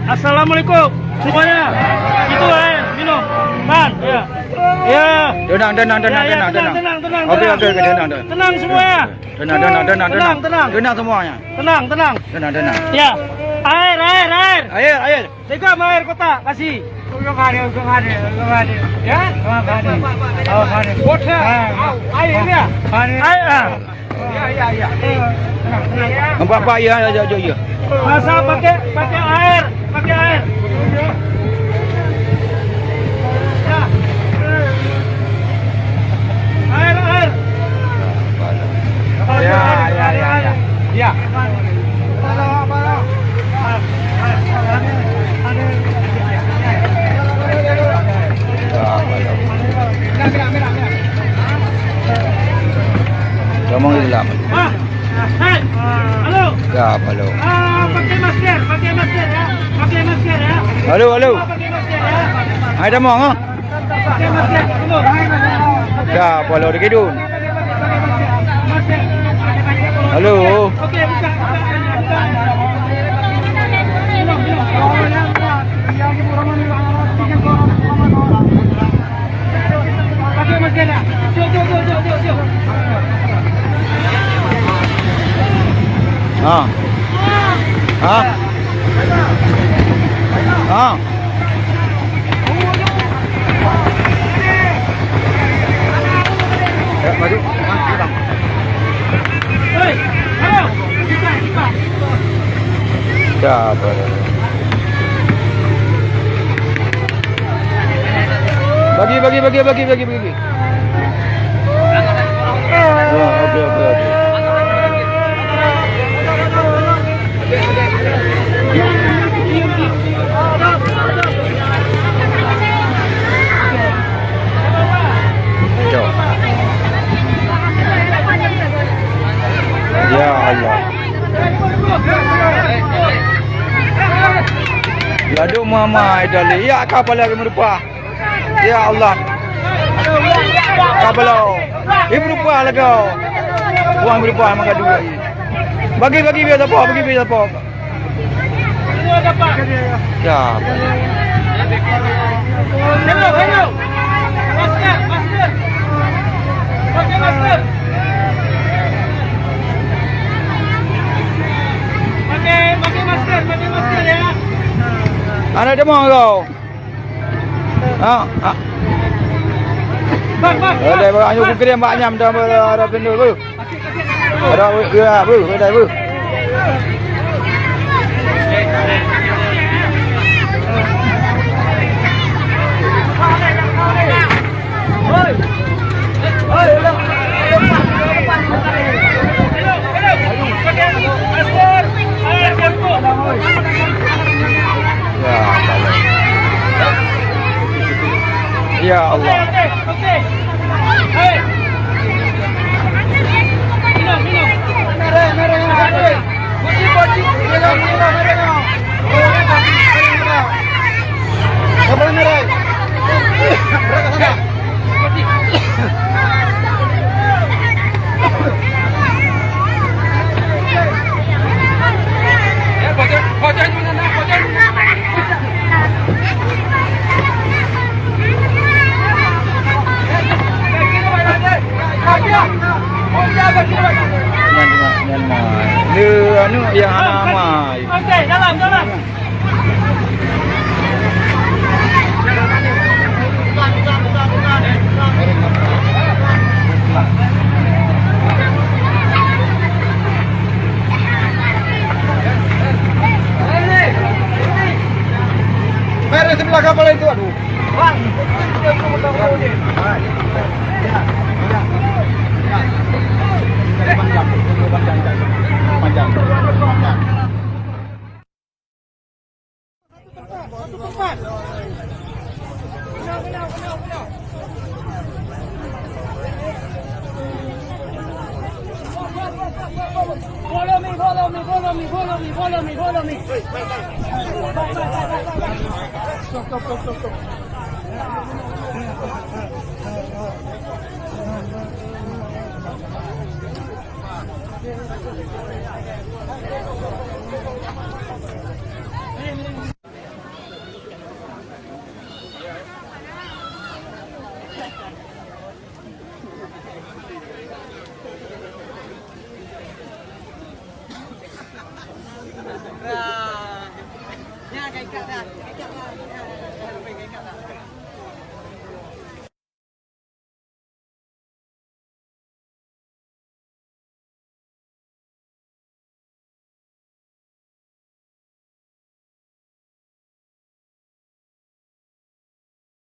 Assalamualaikum semuanya. Itu minum. Man, ya. Ya. Tenang. Tenang. Oke, tenang. Tenang semuanya. Tenang semuanya. Tenang. Tenang. Ya. Air. Air. Tegam air kota, kasih. Ya. Air ya. Air. Ya. Apa ya. Masa pakai air. Air. Ya. Ngomong di dalam. Halo. Halo. Pakai masker ya. Halo. Pakai masker ya. Ada mau ngah? Pakai masker. Tunggu. Halo di kidun. Halo. Oke, buka. Pakai masker ya. Jom. Maju. Hei, halo. Buka. Siapa? Bagi. Oke. Ya Allah. Aduh mama idali. Ya kapal lagi merupa. Ya Allah. Kapal. Ibu merupa lagi. Uang merupa mangga dua. Bagi biar apa? Ya. Hello. Masker. Pakai masker. Pakai masker ya. Anak dia mau kau. Bang. Ada banyak bukit yang banyak ada pendul bu. Ada ya bu, ada bu. Ya Allah. Oke. Hei. Minum. Merah. Boti. Minum. Apa merah? Anu yang amai. Oke, dalam. Mari sebelah kapal itu, aduh. Bang. Panjang. Follow me. Stop.